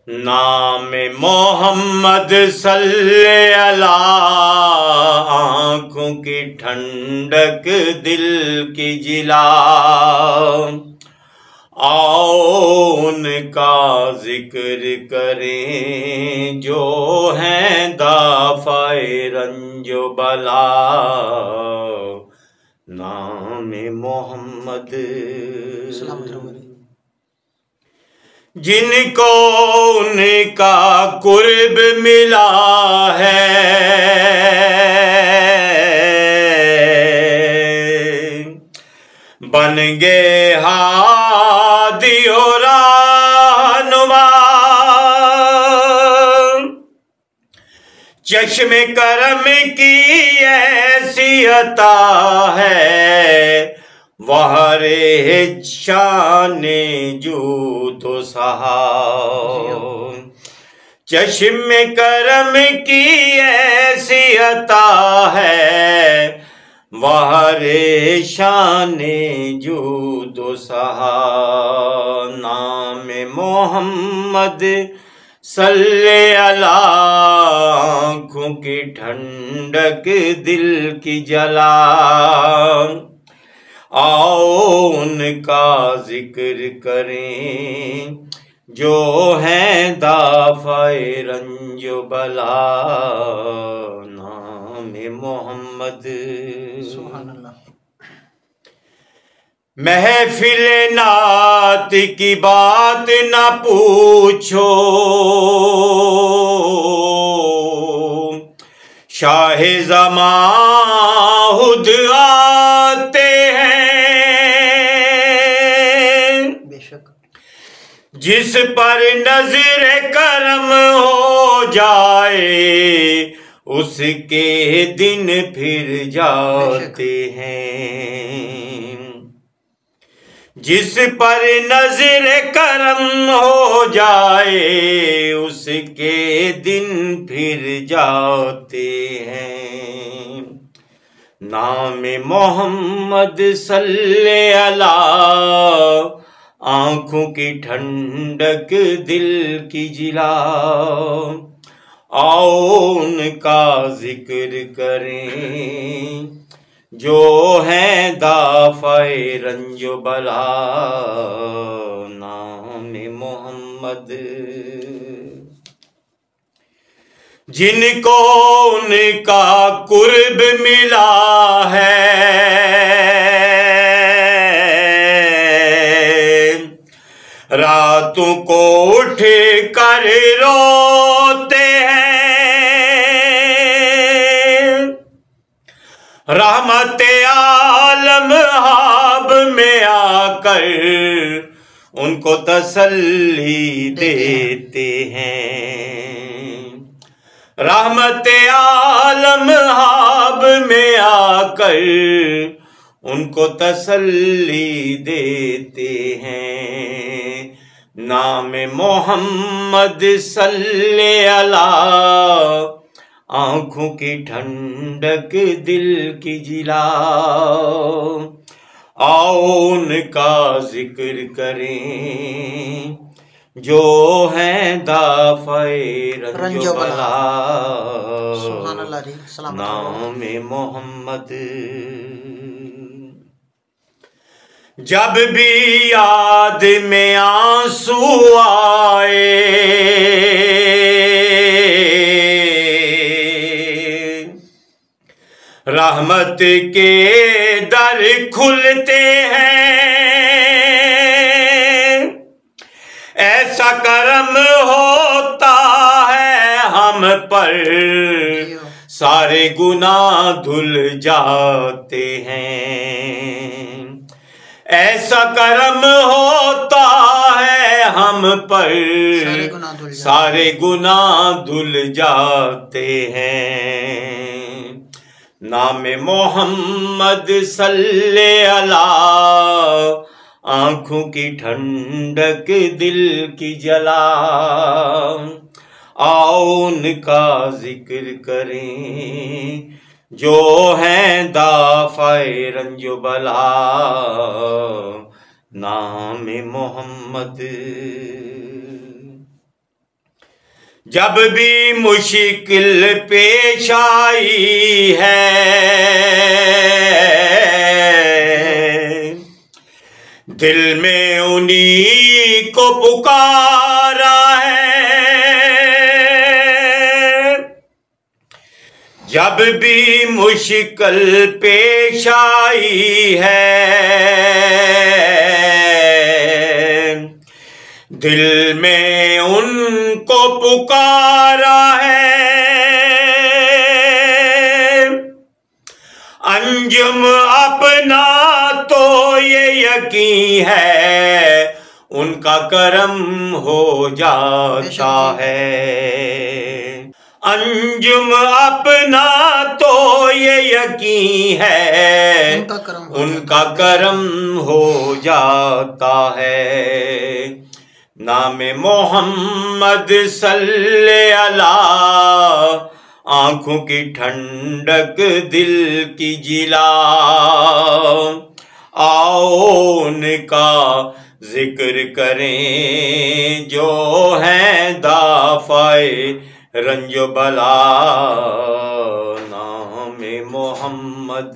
नाम मोहम्मद सल्ले अला, आँखों की ठंडक दिल की जिला। आओ उनका जिक्र करें जो हैं दाफ़ाए रंजो बला। नाम मोहम्मद जिनको उनका कुर्ब मिला है, बन गए हादी और रहनुमा। चश्मे करम की ऐसी अता है, वहरे शाने जू तो सहा। चश्मे करम की ऐसी अता है, वहरे शाने जू तो सहा। नाम मोहम्मद सल्ले अला, आँखों की ठंडक दिल की जला। आओ उनका जिक्र करें जो हैं दाफ़ाए रंजो बला। नाम मोहम्मद। सुभान अल्लाह। महफिल नात की बात न पूछो, शाहे ज़मां खुद आते हैं। बेशक जिस पर नजर करम हो जाए, उसके दिन फिर जाते हैं। जिस पर नजर करम हो जाए, उसके दिन फिर जाते हैं। नाम मोहम्मद सल्ले अला, आँखों की ठंडक दिल की जिला। आओ उनका जिक्र करें जो हैं दाफ़ाए रंजो बला। नाम मोहम्मद जिनको उनका कुर्ब मिला है, रातों को उठ कर रोते हैं। रहमत आलम हाब में आकर उनको तसल्ली देते हैं। रहमत आलम हाब में आकर उनको तसल्ली देते हैं। नाम मोहम्मद सल्ले अला, आँखों की ठंडक दिल की जिला। आओ उनका जिक्र करें जो हैं दाफ़ाए रंजो बला। सुभान अल्लाह जी। सलामत नाम मोहम्मद जब भी याद में आंसू आए, रहमत के दर खुलते हैं। ऐसा करम होता है हम पर, सारे गुनाह धुल जाते हैं। ऐसा करम होता है हम पर, सारे गुनाह धुल जाते हैं। नाम मोहम्मद सल्ले अला, आँखों की ठंडक दिल की जला। आओ उनका जिक्र करें जो हैं दाफ़ाए रंजो बला। नाम मोहम्मद जब भी मुश्किल पेश आई है, दिल में उन्हीं को पुकारा है। जब भी मुश्किल पेश आई है, दिल में उनको पुकारा है। अंजुम अपना तो ये यकीन है, उनका करम हो जाता है। अंजुम अपना तो ये यकीन है, उनका करम हो जाता है। नाम मोहम्मद सल्ले अला, आंखों की ठंडक दिल की जिला। आओ उनका जिक्र करें जो हैं दाफ़ाए रंजो बला। नाम मोहम्मद